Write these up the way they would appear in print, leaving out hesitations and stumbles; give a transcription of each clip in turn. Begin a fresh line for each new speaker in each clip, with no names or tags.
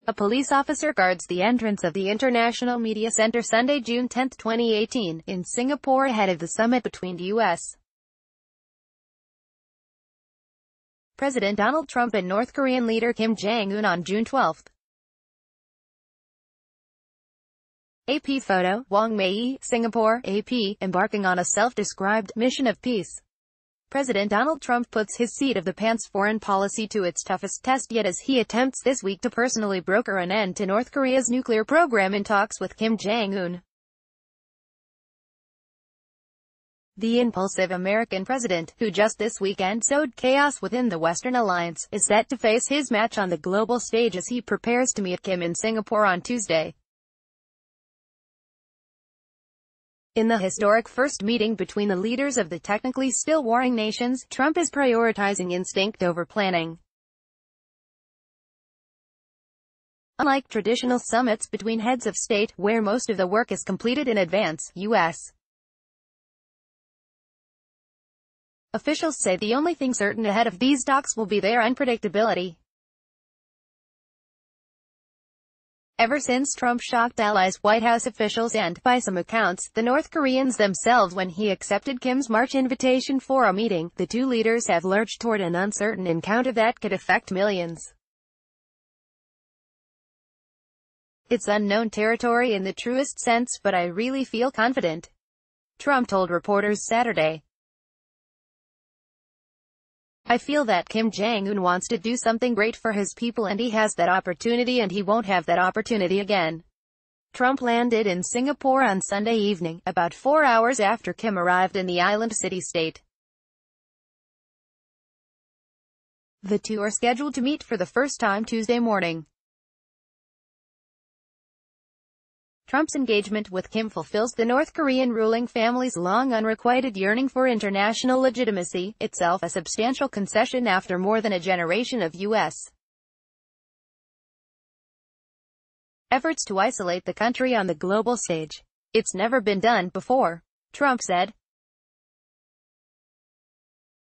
A police officer guards the entrance of the International Media Center Sunday, June 10, 2018, in Singapore ahead of the summit between U.S. President Donald Trump and North Korean leader Kim Jong-un on June 12. AP photo, Wang Mei, Singapore, AP, embarking on a self-described mission of peace. President Donald Trump puts his seat-of-the-pants foreign policy to its toughest test yet as he attempts this week to personally broker an end to North Korea's nuclear program in talks with Kim Jong-un. The impulsive American president, who just this weekend sowed chaos within the Western alliance, is set to face his match on the global stage as he prepares to meet Kim in Singapore on Tuesday. In the historic first meeting between the leaders of the technically still warring nations, Trump is prioritizing instinct over planning. Unlike traditional summits between heads of state, where most of the work is completed in advance, U.S. officials say the only thing certain ahead of these talks will be their unpredictability. Ever since Trump shocked allies, White House officials and, by some accounts, the North Koreans themselves when he accepted Kim's March invitation for a meeting, the two leaders have lurched toward an uncertain encounter that could affect millions. It's unknown territory in the truest sense, but I really feel confident, Trump told reporters Saturday. I feel that Kim Jong-un wants to do something great for his people and he has that opportunity and he won't have that opportunity again. Trump landed in Singapore on Sunday evening, about 4 hours after Kim arrived in the island city-state. The two are scheduled to meet for the first time Tuesday morning. Trump's engagement with Kim fulfills the North Korean ruling family's long unrequited yearning for international legitimacy, itself a substantial concession after more than a generation of U.S. efforts to isolate the country on the global stage. It's never been done before, Trump said.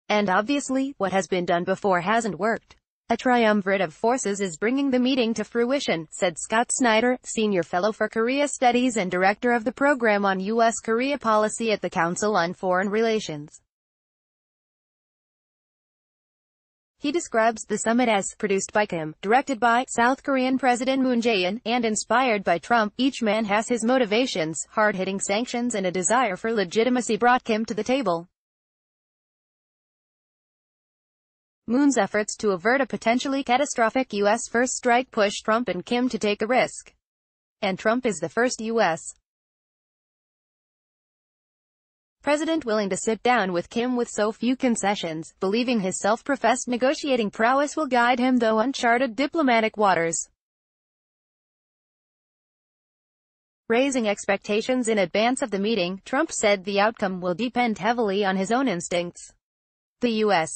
And obviously, what has been done before hasn't worked. A triumvirate of forces is bringing the meeting to fruition, said Scott Snyder, Senior Fellow for Korea Studies and Director of the Program on U.S.-Korea Policy at the Council on Foreign Relations. He describes the summit as produced by Kim, directed by South Korean President Moon Jae-in, and inspired by Trump. Each man has his motivations. Hard-hitting sanctions and a desire for legitimacy brought Kim to the table. Moon's efforts to avert a potentially catastrophic U.S. first strike pushed Trump and Kim to take a risk. And Trump is the first U.S. president willing to sit down with Kim with so few concessions, believing his self-professed negotiating prowess will guide him through uncharted diplomatic waters. Raising expectations in advance of the meeting, Trump said the outcome will depend heavily on his own instincts. The U.S.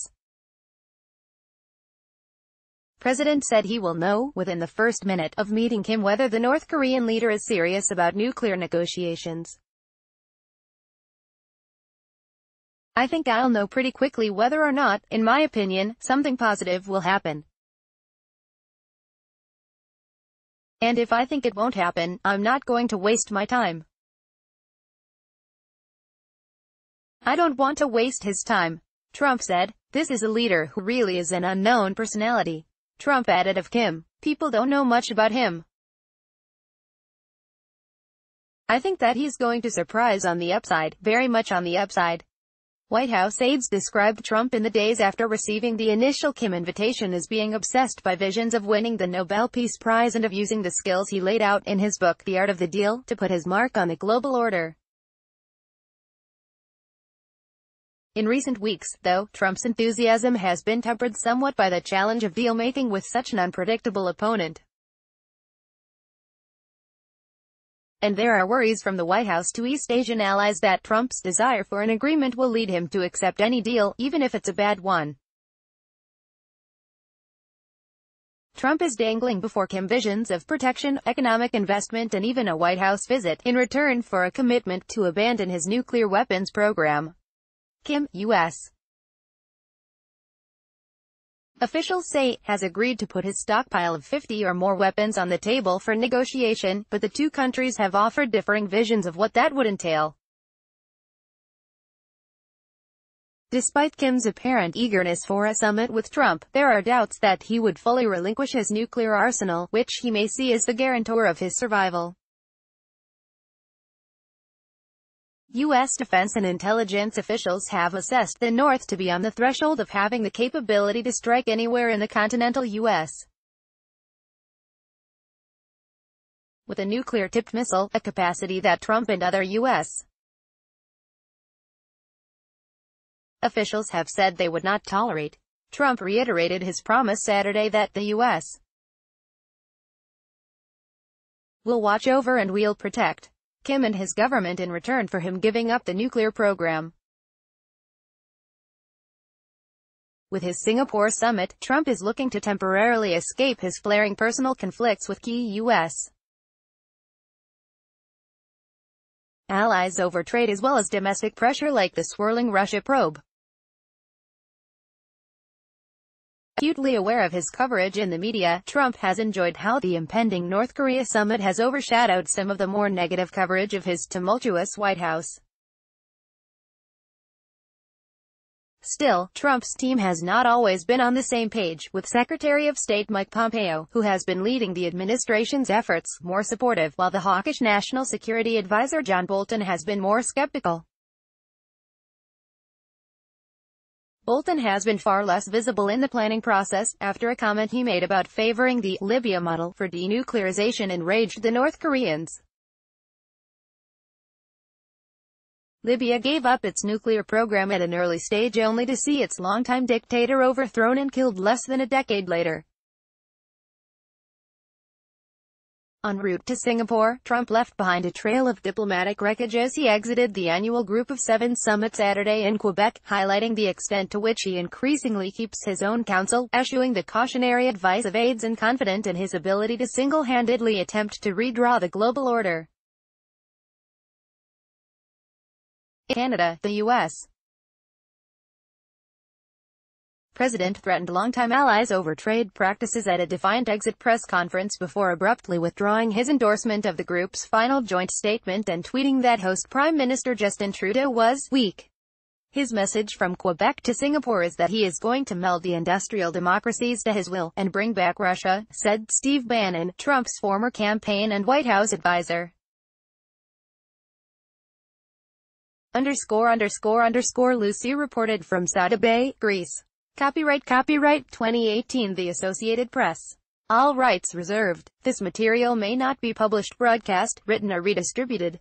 president said he will know, within the first minute of meeting Kim, whether the North Korean leader is serious about nuclear negotiations. I think I'll know pretty quickly whether or not, in my opinion, something positive will happen. And if I think it won't happen, I'm not going to waste my time. I don't want to waste his time, Trump said. This is a leader who really is an unknown personality. Trump added of Kim, people don't know much about him. I think that he's going to surprise on the upside, very much on the upside. White House aides described Trump in the days after receiving the initial Kim invitation as being obsessed by visions of winning the Nobel Peace Prize and of using the skills he laid out in his book, The Art of the Deal, to put his mark on the global order. In recent weeks, though, Trump's enthusiasm has been tempered somewhat by the challenge of deal-making with such an unpredictable opponent. And there are worries from the White House to East Asian allies that Trump's desire for an agreement will lead him to accept any deal, even if it's a bad one. Trump is dangling before Kim visions of protection, economic investment and even a White House visit, in return for a commitment to abandon his nuclear weapons program. Kim, U.S. officials say, has agreed to put his stockpile of 50 or more weapons on the table for negotiation, but the two countries have offered differing visions of what that would entail. Despite Kim's apparent eagerness for a summit with Trump, there are doubts that he would fully relinquish his nuclear arsenal, which he may see as the guarantor of his survival. U.S. defense and intelligence officials have assessed the North to be on the threshold of having the capability to strike anywhere in the continental U.S. with a nuclear-tipped missile, a capacity that Trump and other U.S. officials have said they would not tolerate. Trump reiterated his promise Saturday that the U.S. will watch over and we'll protect Kim and his government in return for him giving up the nuclear program. With his Singapore summit, Trump is looking to temporarily escape his flaring personal conflicts with key U.S. allies over trade as well as domestic pressure like the swirling Russia probe. Acutely aware of his coverage in the media, Trump has enjoyed how the impending North Korea summit has overshadowed some of the more negative coverage of his tumultuous White House. Still, Trump's team has not always been on the same page, with Secretary of State Mike Pompeo, who has been leading the administration's efforts, more supportive, while the hawkish National Security Advisor John Bolton has been more skeptical. Bolton has been far less visible in the planning process, after a comment he made about favoring the Libya model for denuclearization enraged the North Koreans. Libya gave up its nuclear program at an early stage only to see its longtime dictator overthrown and killed less than a decade later. En route to Singapore, Trump left behind a trail of diplomatic wreckage as he exited the annual Group of Seven summit Saturday in Quebec, highlighting the extent to which he increasingly keeps his own counsel, eschewing the cautionary advice of aides and confident in his ability to single-handedly attempt to redraw the global order. In Canada, the U.S. president threatened longtime allies over trade practices at a defiant exit press conference before abruptly withdrawing his endorsement of the group's final joint statement and tweeting that host Prime Minister Justin Trudeau was weak. His message from Quebec to Singapore is that he is going to meld the industrial democracies to his will, and bring back Russia, said Steve Bannon, Trump's former campaign and White House advisor. Lucy reported from Sada Bay, Greece. Copyright 2018 The Associated Press. All rights reserved. This material may not be published, broadcast, written or redistributed.